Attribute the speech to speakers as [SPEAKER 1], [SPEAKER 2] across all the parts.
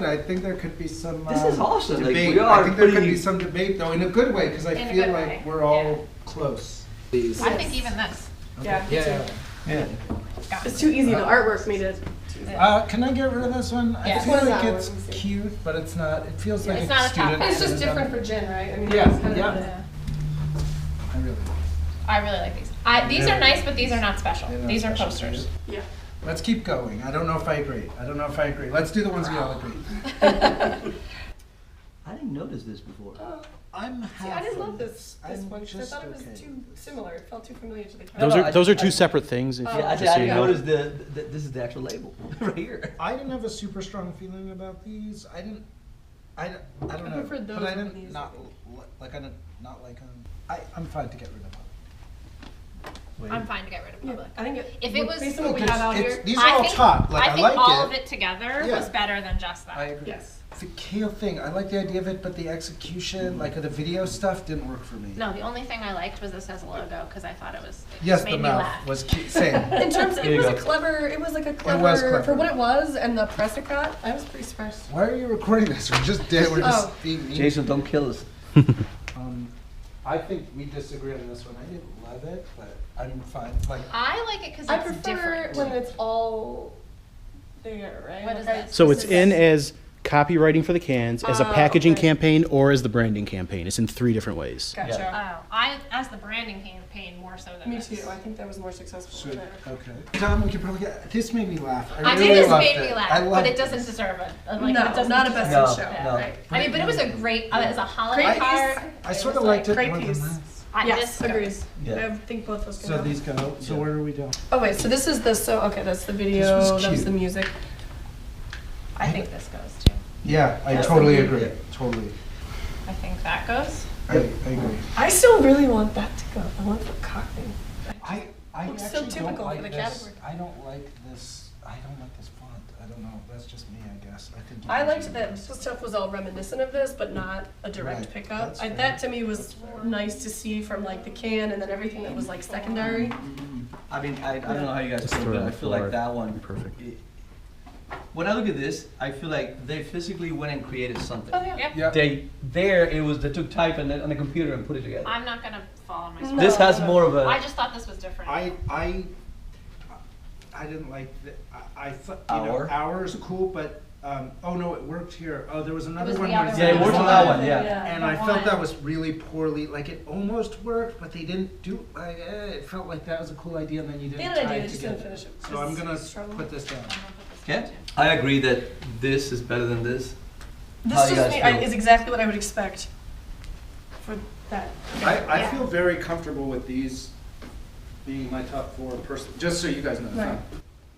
[SPEAKER 1] good. I think there could be some
[SPEAKER 2] This is awesome. Like,
[SPEAKER 1] debate.
[SPEAKER 2] we are
[SPEAKER 1] I think there could
[SPEAKER 2] pretty-
[SPEAKER 1] be some debate, though, in a good way, because I
[SPEAKER 3] In a
[SPEAKER 1] feel
[SPEAKER 3] good
[SPEAKER 1] like
[SPEAKER 3] way,
[SPEAKER 1] we're all
[SPEAKER 3] yeah.
[SPEAKER 1] close.
[SPEAKER 3] I think even this.
[SPEAKER 4] Yeah, me
[SPEAKER 1] Yeah.
[SPEAKER 4] too.
[SPEAKER 1] Yeah.
[SPEAKER 4] It's too easy. The artwork made it.
[SPEAKER 1] Can I get rid of this one?
[SPEAKER 3] Yeah.
[SPEAKER 1] I feel
[SPEAKER 4] What is
[SPEAKER 1] like
[SPEAKER 4] that
[SPEAKER 1] it's
[SPEAKER 4] one? Let me see.
[SPEAKER 1] cute, but it's not. It feels like
[SPEAKER 3] It's
[SPEAKER 1] a
[SPEAKER 3] not a top
[SPEAKER 1] student.
[SPEAKER 3] hat.
[SPEAKER 4] It's just
[SPEAKER 1] should have
[SPEAKER 4] different
[SPEAKER 1] done.
[SPEAKER 4] for Jen, right? I mean,
[SPEAKER 1] Yeah,
[SPEAKER 4] that's kind of
[SPEAKER 1] yeah. I really.
[SPEAKER 3] I really like these. These are nice, but these are not special.
[SPEAKER 1] They're not
[SPEAKER 3] These are
[SPEAKER 1] special.
[SPEAKER 3] posters.
[SPEAKER 4] Yeah.
[SPEAKER 1] Let's keep going. I don't know if I agree. Let's do the ones we all agree.
[SPEAKER 2] I didn't notice this before.
[SPEAKER 1] I'm
[SPEAKER 4] See, I
[SPEAKER 1] half
[SPEAKER 4] didn't
[SPEAKER 1] of
[SPEAKER 4] love this
[SPEAKER 1] I'm
[SPEAKER 4] one because I
[SPEAKER 1] just
[SPEAKER 4] thought it was
[SPEAKER 1] okay
[SPEAKER 4] too
[SPEAKER 1] with this.
[SPEAKER 4] similar. It felt too familiar to the camera.
[SPEAKER 2] No,
[SPEAKER 5] Those are
[SPEAKER 2] I-
[SPEAKER 5] two separate things. If
[SPEAKER 4] Oh.
[SPEAKER 5] you,
[SPEAKER 2] Yeah, I
[SPEAKER 5] just so you
[SPEAKER 2] didn't
[SPEAKER 5] know.
[SPEAKER 2] notice this is the actual label right here.
[SPEAKER 1] I didn't have a super strong feeling about these. I don't know.
[SPEAKER 4] preferred those
[SPEAKER 1] But I
[SPEAKER 4] over
[SPEAKER 1] didn't
[SPEAKER 4] these.
[SPEAKER 1] not like I didn't not like them. I'm fine to get rid of them.
[SPEAKER 3] I'm fine to get rid of
[SPEAKER 4] Yeah,
[SPEAKER 3] public.
[SPEAKER 4] I think
[SPEAKER 3] If it was-
[SPEAKER 4] based on what we
[SPEAKER 1] Because
[SPEAKER 4] have out
[SPEAKER 1] it's-
[SPEAKER 4] here.
[SPEAKER 1] these are all top. Like I
[SPEAKER 3] think
[SPEAKER 1] like
[SPEAKER 3] all
[SPEAKER 1] it.
[SPEAKER 3] of it together
[SPEAKER 1] Yeah.
[SPEAKER 3] was better than just that.
[SPEAKER 1] I agree.
[SPEAKER 4] Yes.
[SPEAKER 1] The kale thing, I like the idea of it, but the execution, like the video stuff, didn't work for me.
[SPEAKER 3] No, the only thing I liked was this as a logo because I thought it
[SPEAKER 1] Yes,
[SPEAKER 3] made
[SPEAKER 1] the
[SPEAKER 3] me
[SPEAKER 1] mouth
[SPEAKER 3] laugh.
[SPEAKER 1] was cute. Same.
[SPEAKER 4] In terms,
[SPEAKER 2] There
[SPEAKER 4] it
[SPEAKER 2] you
[SPEAKER 4] was
[SPEAKER 2] go.
[SPEAKER 4] a clever. It was like a
[SPEAKER 1] was
[SPEAKER 4] clever
[SPEAKER 1] clever.
[SPEAKER 4] for what it was, and the press it got. I was pretty surprised.
[SPEAKER 1] Why are you recording this? We're just dead. We're just
[SPEAKER 4] Oh.
[SPEAKER 1] being mean.
[SPEAKER 2] Jason, don't kill us.
[SPEAKER 1] I think we disagree on this one. I didn't love it, but I'm fine. Like
[SPEAKER 3] I like it because
[SPEAKER 4] I
[SPEAKER 3] it's
[SPEAKER 4] prefer
[SPEAKER 3] different.
[SPEAKER 4] when it's all there, right?
[SPEAKER 3] What is
[SPEAKER 4] Like,
[SPEAKER 3] this?
[SPEAKER 5] So
[SPEAKER 3] This
[SPEAKER 5] it's
[SPEAKER 3] is
[SPEAKER 5] in
[SPEAKER 3] this.
[SPEAKER 5] as copywriting for the cans, as a
[SPEAKER 4] Oh,
[SPEAKER 5] packaging
[SPEAKER 4] okay.
[SPEAKER 5] campaign, or as the branding campaign. It's in 3 different ways.
[SPEAKER 4] Gotcha.
[SPEAKER 3] I as the branding campaign more so than
[SPEAKER 4] Me
[SPEAKER 3] this.
[SPEAKER 4] too. I think that was more successful.
[SPEAKER 1] So,
[SPEAKER 4] there.
[SPEAKER 1] okay. Tom, we could probably get. This made me laugh.
[SPEAKER 3] I
[SPEAKER 1] really
[SPEAKER 3] think this
[SPEAKER 1] loved
[SPEAKER 3] made
[SPEAKER 1] it.
[SPEAKER 3] me
[SPEAKER 1] I
[SPEAKER 3] laugh, but
[SPEAKER 1] loved
[SPEAKER 3] it doesn't
[SPEAKER 1] this.
[SPEAKER 3] deserve it. Like,
[SPEAKER 4] No,
[SPEAKER 3] it doesn't
[SPEAKER 4] not a
[SPEAKER 3] deserve
[SPEAKER 4] best in
[SPEAKER 3] it.
[SPEAKER 4] show.
[SPEAKER 2] No.
[SPEAKER 3] Right. I mean, but it was a great as a holiday
[SPEAKER 4] Great
[SPEAKER 3] card.
[SPEAKER 4] piece.
[SPEAKER 1] I sort
[SPEAKER 3] was
[SPEAKER 1] of liked it
[SPEAKER 4] great
[SPEAKER 1] more
[SPEAKER 4] piece.
[SPEAKER 1] than that.
[SPEAKER 4] Yes,
[SPEAKER 3] this
[SPEAKER 4] agreed.
[SPEAKER 3] goes.
[SPEAKER 2] Yeah.
[SPEAKER 4] I think both of us can
[SPEAKER 1] So
[SPEAKER 4] go.
[SPEAKER 1] these go. So where do we go?
[SPEAKER 4] Oh wait, so this is the okay. That's the video.
[SPEAKER 1] This was
[SPEAKER 4] That was
[SPEAKER 1] cute.
[SPEAKER 4] the music.
[SPEAKER 3] I think this goes too.
[SPEAKER 1] Yeah, I
[SPEAKER 4] That's
[SPEAKER 1] totally
[SPEAKER 4] the-
[SPEAKER 1] agree. Totally.
[SPEAKER 3] I think that goes.
[SPEAKER 1] I agree.
[SPEAKER 4] I still really want that to go. I want the cockpit.
[SPEAKER 1] I
[SPEAKER 4] Looks so
[SPEAKER 1] actually
[SPEAKER 4] typical
[SPEAKER 1] don't
[SPEAKER 4] for
[SPEAKER 1] like
[SPEAKER 4] the
[SPEAKER 1] this.
[SPEAKER 4] category.
[SPEAKER 1] I don't like this. I don't like this font. I don't know. That's just me, I guess. I think. you
[SPEAKER 4] I
[SPEAKER 1] guys
[SPEAKER 4] liked
[SPEAKER 1] should
[SPEAKER 4] that
[SPEAKER 1] do
[SPEAKER 4] the
[SPEAKER 1] this.
[SPEAKER 4] stuff was all reminiscent of this, but not a direct
[SPEAKER 1] Right,
[SPEAKER 4] pickup.
[SPEAKER 1] that's fair.
[SPEAKER 4] That to me was nice to see from like the can and then everything that was like secondary.
[SPEAKER 2] I mean, I don't know how you guys
[SPEAKER 5] Just
[SPEAKER 2] feel,
[SPEAKER 5] throw
[SPEAKER 2] but
[SPEAKER 5] it on
[SPEAKER 2] I
[SPEAKER 5] the
[SPEAKER 2] feel
[SPEAKER 5] floor.
[SPEAKER 2] like that one.
[SPEAKER 5] Perfect.
[SPEAKER 2] When I look at this, I feel like they physically went and created something.
[SPEAKER 4] Oh yeah.
[SPEAKER 3] Yep.
[SPEAKER 1] Yeah.
[SPEAKER 2] They took type and then on the computer and put it together.
[SPEAKER 3] I'm not gonna fall on my
[SPEAKER 4] No.
[SPEAKER 3] sword.
[SPEAKER 2] This has more of a.
[SPEAKER 3] I just thought this was different.
[SPEAKER 1] I didn't like the. I thought
[SPEAKER 2] Hour?
[SPEAKER 1] hours cool, but oh no, it worked here. Oh, there was another
[SPEAKER 3] was
[SPEAKER 1] one.
[SPEAKER 3] the
[SPEAKER 1] where
[SPEAKER 3] other
[SPEAKER 2] Yeah, it
[SPEAKER 3] one.
[SPEAKER 2] worked on that one, yeah.
[SPEAKER 1] And
[SPEAKER 3] The
[SPEAKER 1] I felt that
[SPEAKER 3] one.
[SPEAKER 1] was really poorly. Like it almost worked, but they didn't do. It felt like that was a cool idea, and then you
[SPEAKER 4] They
[SPEAKER 1] didn't
[SPEAKER 4] had an
[SPEAKER 1] tie
[SPEAKER 4] idea,
[SPEAKER 1] it
[SPEAKER 4] they just didn't
[SPEAKER 1] together.
[SPEAKER 4] finish it.
[SPEAKER 1] So I'm
[SPEAKER 4] Just
[SPEAKER 1] gonna
[SPEAKER 4] struggle.
[SPEAKER 1] put this down.
[SPEAKER 3] I'm gonna put this
[SPEAKER 2] Okay.
[SPEAKER 3] down, too.
[SPEAKER 2] I agree that this is better than this.
[SPEAKER 4] This
[SPEAKER 2] How you
[SPEAKER 4] just
[SPEAKER 2] guys
[SPEAKER 4] me,
[SPEAKER 2] feel?
[SPEAKER 4] is exactly what I would expect for that.
[SPEAKER 1] I
[SPEAKER 3] Yeah.
[SPEAKER 1] feel very comfortable with these being my top 4 person. Just so you guys know,
[SPEAKER 4] Right.
[SPEAKER 1] not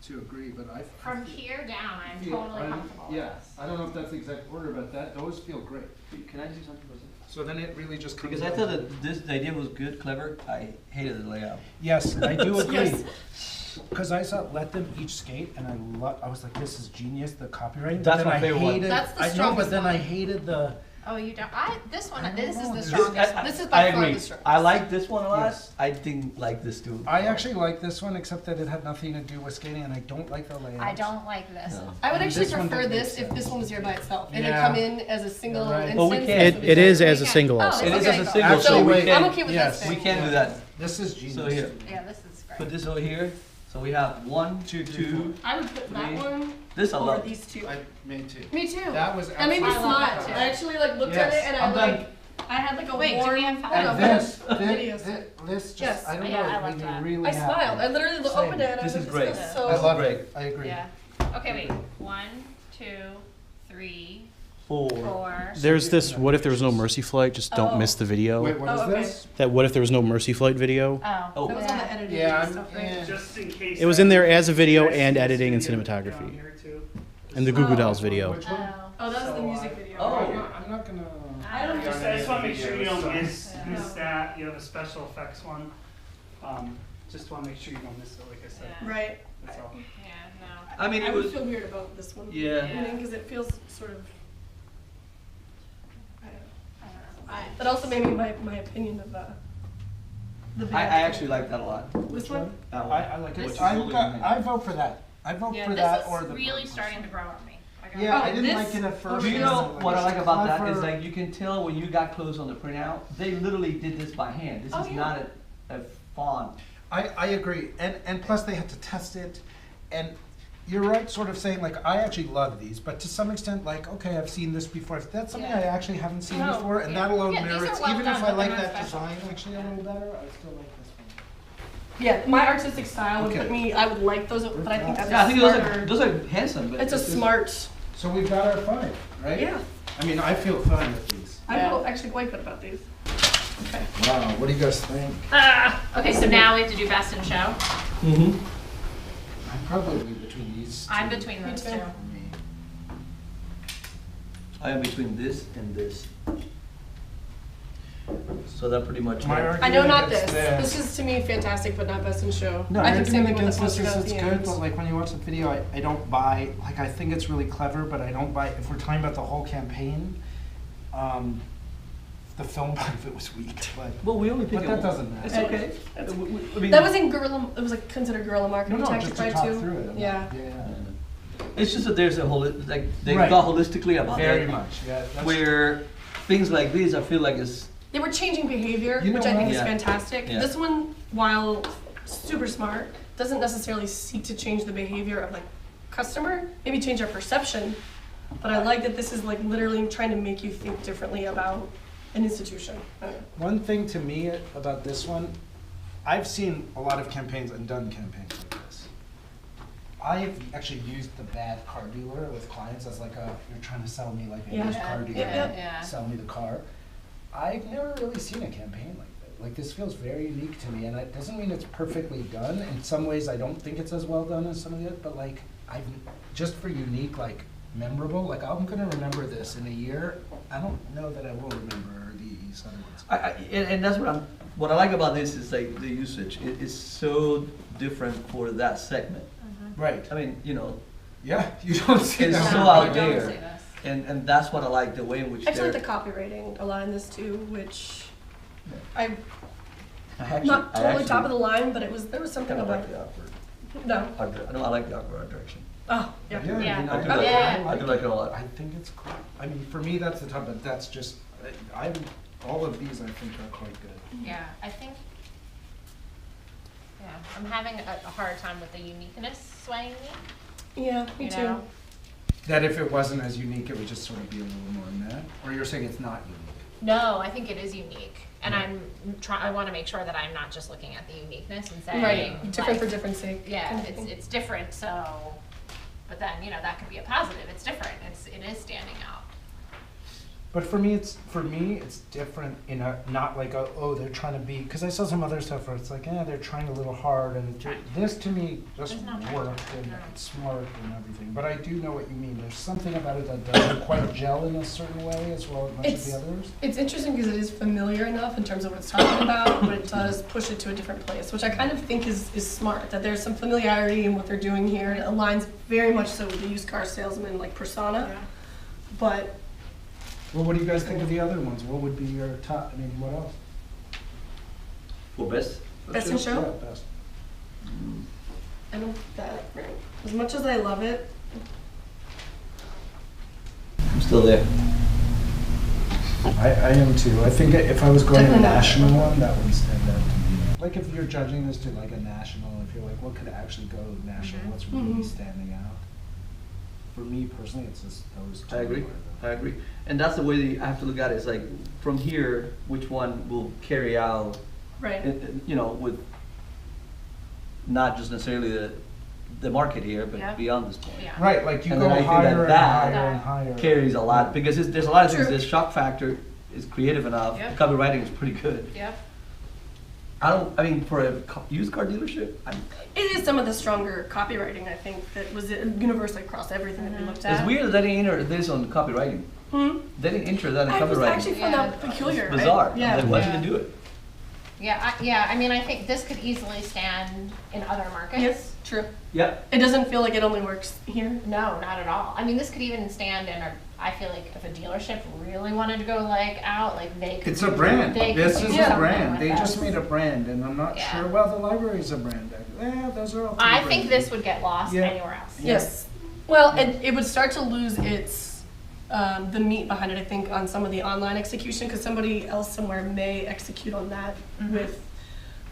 [SPEAKER 1] to agree, but I
[SPEAKER 3] From here down, I'm
[SPEAKER 1] feel-
[SPEAKER 3] totally
[SPEAKER 1] I'm-
[SPEAKER 3] comfortable with
[SPEAKER 1] Yeah,
[SPEAKER 3] this.
[SPEAKER 1] I don't know if that's the exact order, but those feel great.
[SPEAKER 2] Can I do something with it?
[SPEAKER 1] So then it really just comes.
[SPEAKER 2] Because I
[SPEAKER 1] down
[SPEAKER 2] thought
[SPEAKER 1] to-
[SPEAKER 2] that the idea was good, clever. I hated the layout.
[SPEAKER 1] Yes, I do agree.
[SPEAKER 4] Yes.
[SPEAKER 1] Because I saw Let Them Each Skate, and I was like, this is genius, the copyright.
[SPEAKER 2] That's
[SPEAKER 1] But then
[SPEAKER 2] my
[SPEAKER 1] I
[SPEAKER 2] favorite one.
[SPEAKER 1] hated-
[SPEAKER 3] That's the
[SPEAKER 1] I know, but
[SPEAKER 3] strongest
[SPEAKER 1] then
[SPEAKER 3] one.
[SPEAKER 1] I hated the.
[SPEAKER 3] Oh, you don't. This one.
[SPEAKER 1] I don't
[SPEAKER 3] This is
[SPEAKER 1] know,
[SPEAKER 3] the
[SPEAKER 1] this-
[SPEAKER 3] strongest.
[SPEAKER 2] I-
[SPEAKER 4] This is
[SPEAKER 2] I
[SPEAKER 4] by far
[SPEAKER 2] agree.
[SPEAKER 4] the strongest.
[SPEAKER 2] I like this one a lot.
[SPEAKER 1] Yes.
[SPEAKER 2] I didn't like this too.
[SPEAKER 1] I actually like this one, except that it had nothing to do with skating, and I don't like the layout.
[SPEAKER 3] I don't like this.
[SPEAKER 2] No.
[SPEAKER 4] I would
[SPEAKER 1] And
[SPEAKER 4] actually
[SPEAKER 1] this one
[SPEAKER 4] prefer
[SPEAKER 1] didn't make
[SPEAKER 4] this if this
[SPEAKER 1] sense.
[SPEAKER 4] one was here by itself. And it
[SPEAKER 1] Yeah.
[SPEAKER 4] come in as a single
[SPEAKER 1] You're right.
[SPEAKER 4] instance.
[SPEAKER 2] But we can't.
[SPEAKER 4] instead of
[SPEAKER 5] It is
[SPEAKER 4] each
[SPEAKER 5] as a
[SPEAKER 4] other.
[SPEAKER 5] single
[SPEAKER 4] Oh,
[SPEAKER 5] also.
[SPEAKER 2] It is
[SPEAKER 4] okay.
[SPEAKER 2] as a single,
[SPEAKER 1] Actually,
[SPEAKER 2] so we
[SPEAKER 1] wait.
[SPEAKER 2] can.
[SPEAKER 4] I'm okay with
[SPEAKER 1] Yes.
[SPEAKER 4] that.
[SPEAKER 2] We
[SPEAKER 4] staying.
[SPEAKER 2] can do that.
[SPEAKER 1] This is genius.
[SPEAKER 2] So here,
[SPEAKER 3] Yeah, this is great.
[SPEAKER 2] put this over here. So we have 1, 2, 2.
[SPEAKER 4] I would put that
[SPEAKER 2] Three.
[SPEAKER 4] one
[SPEAKER 2] This I
[SPEAKER 4] over
[SPEAKER 2] love.
[SPEAKER 4] these two.
[SPEAKER 1] I made 2.
[SPEAKER 4] Me too.
[SPEAKER 1] That was
[SPEAKER 4] That made me
[SPEAKER 1] absolutely-
[SPEAKER 3] I love that
[SPEAKER 4] smile.
[SPEAKER 3] too.
[SPEAKER 4] I actually like looked at
[SPEAKER 1] Yes.
[SPEAKER 4] it and
[SPEAKER 2] I'm
[SPEAKER 4] I
[SPEAKER 2] done.
[SPEAKER 4] like I had like a
[SPEAKER 3] Wait, do
[SPEAKER 4] warm.
[SPEAKER 3] we have
[SPEAKER 4] hold
[SPEAKER 1] And
[SPEAKER 4] on,
[SPEAKER 1] this,
[SPEAKER 4] videos.
[SPEAKER 1] this just,
[SPEAKER 4] Yes.
[SPEAKER 1] I don't
[SPEAKER 3] Yeah,
[SPEAKER 1] know,
[SPEAKER 3] I
[SPEAKER 1] it
[SPEAKER 3] like
[SPEAKER 1] made
[SPEAKER 3] that.
[SPEAKER 1] me really
[SPEAKER 4] I
[SPEAKER 1] happy.
[SPEAKER 4] smiled. I literally
[SPEAKER 1] Same.
[SPEAKER 4] opened it and
[SPEAKER 2] This
[SPEAKER 4] I
[SPEAKER 2] is
[SPEAKER 4] was
[SPEAKER 2] great.
[SPEAKER 4] just
[SPEAKER 1] I
[SPEAKER 4] so.
[SPEAKER 1] love
[SPEAKER 2] Great.
[SPEAKER 1] it. I agree.
[SPEAKER 3] Yeah. Okay, wait. 1, 2, 3,
[SPEAKER 2] 4.
[SPEAKER 3] 4.
[SPEAKER 5] There's this What If There Was No Mercy Flight, just don't
[SPEAKER 4] Oh.
[SPEAKER 5] miss the video.
[SPEAKER 1] Wait, what is
[SPEAKER 4] Oh, okay.
[SPEAKER 1] this?
[SPEAKER 5] That What If There Was No Mercy Flight video.
[SPEAKER 3] Oh.
[SPEAKER 2] Oh.
[SPEAKER 4] That was on the editing
[SPEAKER 1] Yeah,
[SPEAKER 4] and stuff, right?
[SPEAKER 6] Just in case.
[SPEAKER 5] It was in there as a video
[SPEAKER 6] You guys
[SPEAKER 5] and
[SPEAKER 6] see this
[SPEAKER 5] editing and
[SPEAKER 6] video down
[SPEAKER 5] cinematography.
[SPEAKER 6] here too?
[SPEAKER 5] And the Goo Goo
[SPEAKER 4] Oh.
[SPEAKER 5] Dolls video.
[SPEAKER 1] Which one?
[SPEAKER 4] Oh, that was the
[SPEAKER 6] So,
[SPEAKER 4] music video.
[SPEAKER 2] Oh.
[SPEAKER 1] I'm not gonna.
[SPEAKER 4] I don't
[SPEAKER 6] I just want to make sure you don't miss
[SPEAKER 3] Yeah.
[SPEAKER 6] that. You have a special effects one. Just want to make sure you don't miss it, like I said.
[SPEAKER 3] Yeah.
[SPEAKER 4] Right.
[SPEAKER 6] That's all.
[SPEAKER 3] Yeah, no.
[SPEAKER 2] I mean,
[SPEAKER 4] I
[SPEAKER 2] it
[SPEAKER 4] would
[SPEAKER 2] was.
[SPEAKER 4] feel weird about this one.
[SPEAKER 2] Yeah.
[SPEAKER 4] Because it feels sort of. I don't know.
[SPEAKER 3] I don't know.
[SPEAKER 4] That also made me my opinion of the.
[SPEAKER 2] I actually like that a lot.
[SPEAKER 4] This one?
[SPEAKER 2] That one.
[SPEAKER 1] I like
[SPEAKER 3] This
[SPEAKER 1] it.
[SPEAKER 3] is
[SPEAKER 1] I vote for that. I vote
[SPEAKER 3] Yeah,
[SPEAKER 1] for
[SPEAKER 3] this
[SPEAKER 1] that
[SPEAKER 3] is
[SPEAKER 1] or the.
[SPEAKER 3] really starting to grow on me. I I got
[SPEAKER 1] Yeah,
[SPEAKER 3] it.
[SPEAKER 1] I didn't
[SPEAKER 4] this
[SPEAKER 1] like it at first.
[SPEAKER 2] Do you
[SPEAKER 1] and
[SPEAKER 2] know
[SPEAKER 1] then, like,
[SPEAKER 2] what I
[SPEAKER 1] it's
[SPEAKER 2] like about that is
[SPEAKER 1] clever.
[SPEAKER 2] like you can tell when you got clothes on the printout, they literally did this by hand. This
[SPEAKER 3] Oh,
[SPEAKER 2] is
[SPEAKER 3] yeah.
[SPEAKER 2] not a font.
[SPEAKER 1] I agree, and plus they had to test it, and you're right, sort of saying like, I actually love these, but to some extent, like, okay, I've seen this before, if that's something I
[SPEAKER 3] Yeah.
[SPEAKER 1] actually haven't seen
[SPEAKER 4] No.
[SPEAKER 1] before, and
[SPEAKER 3] Yeah.
[SPEAKER 1] that alone
[SPEAKER 3] Yeah, these are
[SPEAKER 1] merits,
[SPEAKER 3] well
[SPEAKER 1] even
[SPEAKER 3] done,
[SPEAKER 1] if I
[SPEAKER 3] but
[SPEAKER 1] like
[SPEAKER 3] they're not
[SPEAKER 1] that
[SPEAKER 3] special.
[SPEAKER 1] design actually a little better, I still like this one.
[SPEAKER 4] Yeah, my artistic style would
[SPEAKER 1] Okay.
[SPEAKER 4] put me, I would like those, but I think that's
[SPEAKER 2] Yeah, I
[SPEAKER 4] a
[SPEAKER 2] think
[SPEAKER 4] smarter,
[SPEAKER 2] those are handsome, but
[SPEAKER 4] it's a
[SPEAKER 2] just-
[SPEAKER 4] smart,
[SPEAKER 1] So we've got our 5, right?
[SPEAKER 4] yeah.
[SPEAKER 1] I mean, I feel fine with these.
[SPEAKER 4] I feel actually quite good about these. Okay.
[SPEAKER 1] Wow, what do you guys think?
[SPEAKER 3] Okay, so now we have to do best in show.
[SPEAKER 2] Mhm.
[SPEAKER 1] I'm probably between these two.
[SPEAKER 3] I'm between
[SPEAKER 4] Me
[SPEAKER 3] those
[SPEAKER 4] too.
[SPEAKER 3] two.
[SPEAKER 1] For me.
[SPEAKER 2] I am between this and this. So that pretty much.
[SPEAKER 1] My
[SPEAKER 4] I know
[SPEAKER 1] argument
[SPEAKER 4] not
[SPEAKER 1] against
[SPEAKER 4] this. This is to me fantastic, but not best in show.
[SPEAKER 1] No,
[SPEAKER 4] I
[SPEAKER 1] my
[SPEAKER 4] think same
[SPEAKER 1] argument
[SPEAKER 4] thing with
[SPEAKER 1] against
[SPEAKER 4] the
[SPEAKER 1] this
[SPEAKER 4] poster
[SPEAKER 1] is
[SPEAKER 4] at
[SPEAKER 1] it's
[SPEAKER 4] the
[SPEAKER 1] good,
[SPEAKER 4] end.
[SPEAKER 1] but like when you watch the video, I don't buy, like I think it's really clever, but I don't buy, if we're talking about the whole campaign, the film part of it was weak, but.
[SPEAKER 2] Well, we only pick
[SPEAKER 1] But
[SPEAKER 2] it
[SPEAKER 1] that
[SPEAKER 2] one.
[SPEAKER 1] doesn't matter.
[SPEAKER 2] It's okay. I mean,
[SPEAKER 4] That was in guerrilla, it was like considered guerrilla
[SPEAKER 1] No,
[SPEAKER 4] marketing
[SPEAKER 1] no,
[SPEAKER 4] tactic,
[SPEAKER 1] just to
[SPEAKER 4] right,
[SPEAKER 1] talk
[SPEAKER 4] too?
[SPEAKER 1] through it. I'm
[SPEAKER 4] Yeah.
[SPEAKER 1] not- Yeah,
[SPEAKER 2] it's just that there's a whole like they
[SPEAKER 1] Right.
[SPEAKER 2] thought holistically about
[SPEAKER 1] very
[SPEAKER 2] it.
[SPEAKER 1] much, yeah. that's-
[SPEAKER 2] Where things like these, I feel like is
[SPEAKER 4] They were changing behavior,
[SPEAKER 1] You know
[SPEAKER 4] which I think
[SPEAKER 1] what?
[SPEAKER 4] is
[SPEAKER 2] Yeah.
[SPEAKER 4] fantastic.
[SPEAKER 2] Yeah.
[SPEAKER 4] This one, while super smart, doesn't necessarily seek to change the behavior of like customer, maybe change our perception. But I like that this is like literally trying to make you think differently about an institution. I don't know.
[SPEAKER 1] One thing to me about this one, I've seen a lot of campaigns and done campaigns like this. I've actually used the bad car dealer with clients as like a, you're trying to sell me like a
[SPEAKER 4] Yeah.
[SPEAKER 1] used car dealer,
[SPEAKER 4] Yeah.
[SPEAKER 3] Yeah.
[SPEAKER 1] sell me the car. I've never really seen a campaign like that. Like this feels very unique to me, and it doesn't mean it's perfectly done. In some ways, I don't think it's as well done as some of the other, but like, I've, just for unique, like memorable, like I'm gonna remember this in a year. I don't know that I will remember these other ones.
[SPEAKER 2] and that's what I like about this is like the usage. It is so different for that segment.
[SPEAKER 1] Right.
[SPEAKER 2] I mean, you know,
[SPEAKER 1] Yeah, you don't see
[SPEAKER 2] It's
[SPEAKER 1] that.
[SPEAKER 2] so
[SPEAKER 3] No,
[SPEAKER 2] out
[SPEAKER 3] you don't
[SPEAKER 2] there.
[SPEAKER 3] say this.
[SPEAKER 2] and that's what I like, the way in which
[SPEAKER 4] I actually
[SPEAKER 2] they're.
[SPEAKER 4] like the copywriting a lot in this too, which I'm
[SPEAKER 2] I actually-
[SPEAKER 4] not
[SPEAKER 2] I
[SPEAKER 4] totally
[SPEAKER 2] actually-
[SPEAKER 4] top of the line, but there was
[SPEAKER 2] I
[SPEAKER 4] something
[SPEAKER 2] kinda
[SPEAKER 4] about
[SPEAKER 2] like the awkward.
[SPEAKER 4] no.
[SPEAKER 2] I know I like the awkward art direction.
[SPEAKER 4] Oh, yeah.
[SPEAKER 1] Yeah,
[SPEAKER 3] Yeah.
[SPEAKER 1] I mean,
[SPEAKER 2] I do
[SPEAKER 3] Oh,
[SPEAKER 2] like
[SPEAKER 3] yeah.
[SPEAKER 2] it. I do like it a lot.
[SPEAKER 1] I think it's cool. I mean, for me, that's the top, but that's just, all of these I think are quite good.
[SPEAKER 3] Yeah, I think, yeah, I'm having a hard time with the uniqueness swaying me,
[SPEAKER 4] Yeah, me
[SPEAKER 3] you
[SPEAKER 4] too.
[SPEAKER 3] know?
[SPEAKER 1] That if it wasn't as unique, it would just sort of be a little more meh? Or you're saying it's not unique?
[SPEAKER 3] No, I think it is unique, and
[SPEAKER 1] Right.
[SPEAKER 3] I wanna make sure that I'm not just looking at the uniqueness and saying,
[SPEAKER 4] Right, different
[SPEAKER 3] like,
[SPEAKER 4] for different sake.
[SPEAKER 3] yeah,
[SPEAKER 4] kind of thing.
[SPEAKER 3] it's different, so, but then, you know, that could be a positive, it's different, it is standing out.
[SPEAKER 1] But for me, it's different in a, not like a, oh, they're trying to be, because I saw some other stuff where it's like, they're trying a little hard, and this to me just
[SPEAKER 3] It's not trying.
[SPEAKER 1] worked, and
[SPEAKER 3] No.
[SPEAKER 1] it's smart and everything. But I do know what you mean. There's something about it that doesn't quite gel in a certain way as well as much as the others.
[SPEAKER 4] It's interesting because it is familiar enough in terms of what it's talking about, but it does push it to a different place, which I kind of think is smart, that there's some familiarity in what they're doing here. It aligns very much so with the used car salesman like persona, but
[SPEAKER 1] Well, what do you guys think of the other ones? What would be your top, I mean, what else?
[SPEAKER 2] Well, best.
[SPEAKER 4] Best in show?
[SPEAKER 1] Yeah, best.
[SPEAKER 4] I don't think that, as much as I love it,
[SPEAKER 2] I'm still there.
[SPEAKER 1] I am too. I think if I was going to a
[SPEAKER 4] Definitely not.
[SPEAKER 1] national one, that would stand out to me. Like if you're judging this to like a national, if you're like, what could actually go national?
[SPEAKER 3] Mhm.
[SPEAKER 1] What's really
[SPEAKER 4] Mhm.
[SPEAKER 1] standing out? For me personally, it's just those two.
[SPEAKER 2] I agree.
[SPEAKER 1] are the-
[SPEAKER 2] I agree. And that's the way I have to look at it. It's like from here, which one will carry out,
[SPEAKER 4] right.
[SPEAKER 2] you know, with not just necessarily the market here, but
[SPEAKER 3] Yeah.
[SPEAKER 2] beyond this point.
[SPEAKER 3] Yeah.
[SPEAKER 1] Right, like you
[SPEAKER 2] And
[SPEAKER 1] go
[SPEAKER 2] then I think
[SPEAKER 1] higher
[SPEAKER 2] that
[SPEAKER 1] and
[SPEAKER 2] that
[SPEAKER 1] higher and higher.
[SPEAKER 2] Carries a lot because there's a lot of things.
[SPEAKER 4] True.
[SPEAKER 2] This shock factor is creative enough.
[SPEAKER 3] Yep.
[SPEAKER 2] The copywriting is pretty good.
[SPEAKER 3] Yep.
[SPEAKER 2] I mean, for a used car dealership,
[SPEAKER 4] It is some of the stronger copywriting, I think, that was universally across everything that we looked at.
[SPEAKER 2] it's weird that they didn't enter this on copywriting.
[SPEAKER 4] Hmm?
[SPEAKER 2] They didn't enter that in
[SPEAKER 4] I was
[SPEAKER 2] copywriting.
[SPEAKER 4] actually found
[SPEAKER 3] Yeah.
[SPEAKER 4] that peculiar.
[SPEAKER 2] It's bizarre.
[SPEAKER 4] Yeah.
[SPEAKER 2] Like, why
[SPEAKER 3] Yeah.
[SPEAKER 2] did they do it?
[SPEAKER 3] Yeah, I mean, I think this could easily stand in other markets.
[SPEAKER 4] Yes, true.
[SPEAKER 2] Yep.
[SPEAKER 4] It doesn't feel like it only works here.
[SPEAKER 3] No, not at all. I mean, this could even stand in I feel like if a dealership really wanted to go like out, like they could.
[SPEAKER 1] It's a brand.
[SPEAKER 3] They could
[SPEAKER 1] This
[SPEAKER 3] do
[SPEAKER 1] is a
[SPEAKER 3] something
[SPEAKER 1] brand.
[SPEAKER 3] with
[SPEAKER 1] They
[SPEAKER 3] this.
[SPEAKER 1] just made a brand, and I'm not
[SPEAKER 3] Yeah.
[SPEAKER 1] sure. Well, the library's a brand. Yeah, those are all.
[SPEAKER 3] I
[SPEAKER 1] three
[SPEAKER 3] think
[SPEAKER 1] brands.
[SPEAKER 3] this would get lost
[SPEAKER 1] Yeah.
[SPEAKER 3] anywhere else.
[SPEAKER 1] Yeah.
[SPEAKER 4] Yes. Well, it would start to lose its, the meat behind it, I think, on some of the online execution, because somebody else somewhere may execute on that with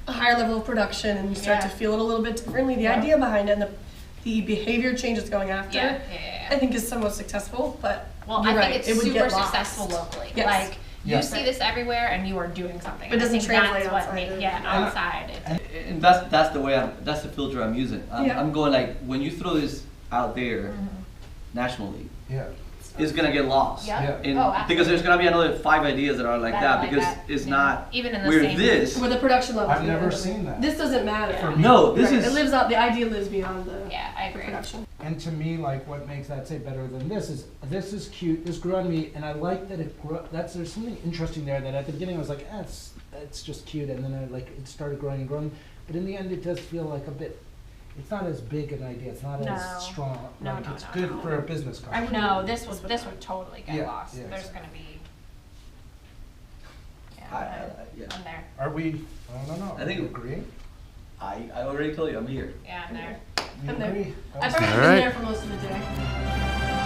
[SPEAKER 4] a higher level of production, and you start to
[SPEAKER 3] Yeah.
[SPEAKER 4] feel it a little bit differently. The
[SPEAKER 3] Yeah.
[SPEAKER 4] idea behind it and the behavior change it's going after,
[SPEAKER 3] Yeah.
[SPEAKER 4] I think is somewhat successful, but
[SPEAKER 3] Well,
[SPEAKER 4] you're
[SPEAKER 3] I
[SPEAKER 4] right,
[SPEAKER 3] think it's
[SPEAKER 4] it would
[SPEAKER 3] super
[SPEAKER 4] get lost.
[SPEAKER 3] successful locally.
[SPEAKER 4] Yes.
[SPEAKER 3] Like,
[SPEAKER 1] Yeah.
[SPEAKER 3] you see this everywhere and you are doing something.
[SPEAKER 4] But it doesn't
[SPEAKER 3] I think
[SPEAKER 4] translate
[SPEAKER 3] that's what
[SPEAKER 4] outside of-
[SPEAKER 3] yeah,
[SPEAKER 1] And-
[SPEAKER 3] outside.
[SPEAKER 2] And that's the way that's the filter I'm using.
[SPEAKER 4] Yeah.
[SPEAKER 2] I'm going like, when you throw this out there nationally,
[SPEAKER 1] Yeah.
[SPEAKER 2] it's gonna get lost.
[SPEAKER 3] Yeah.
[SPEAKER 1] Yeah.
[SPEAKER 2] And
[SPEAKER 3] Oh, absolutely.
[SPEAKER 2] because there's gonna be another 5 ideas that are like that, because it's
[SPEAKER 3] Yeah.
[SPEAKER 2] not
[SPEAKER 3] Even in the
[SPEAKER 2] where
[SPEAKER 3] same-
[SPEAKER 2] this.
[SPEAKER 4] with the production level.
[SPEAKER 1] I've never seen that.
[SPEAKER 4] This doesn't matter.
[SPEAKER 3] For
[SPEAKER 1] me.
[SPEAKER 2] No, this
[SPEAKER 4] Right,
[SPEAKER 2] is
[SPEAKER 4] it lives out. The idea lives beyond the,
[SPEAKER 3] Yeah, I
[SPEAKER 4] the
[SPEAKER 3] agree.
[SPEAKER 4] production.
[SPEAKER 1] And to me, like, what makes that say better than this is cute, this grew on me, and I like that it grew, there's something interesting there that at the beginning I was like, it's just cute, and then it started growing and growing, but in the end it does feel like a bit, it's not as big an idea, it's not
[SPEAKER 3] No.
[SPEAKER 1] as strong,
[SPEAKER 3] No,
[SPEAKER 1] like,
[SPEAKER 3] no,
[SPEAKER 1] it's
[SPEAKER 3] no,
[SPEAKER 1] good
[SPEAKER 3] no.
[SPEAKER 1] for a business card.
[SPEAKER 3] No, this would totally get
[SPEAKER 1] Yeah,
[SPEAKER 3] lost.
[SPEAKER 1] yeah,
[SPEAKER 3] There's
[SPEAKER 1] exactly.
[SPEAKER 3] gonna be. Yeah,
[SPEAKER 2] yeah.
[SPEAKER 3] I'm there.
[SPEAKER 1] Are we, I don't know,
[SPEAKER 2] I think-
[SPEAKER 1] we agree?
[SPEAKER 2] I already told you I'm here.
[SPEAKER 3] Yeah, I'm there.
[SPEAKER 1] We
[SPEAKER 4] I'm there.
[SPEAKER 1] agree?
[SPEAKER 4] I've already
[SPEAKER 5] All
[SPEAKER 4] been
[SPEAKER 5] right.
[SPEAKER 4] there for most of the day.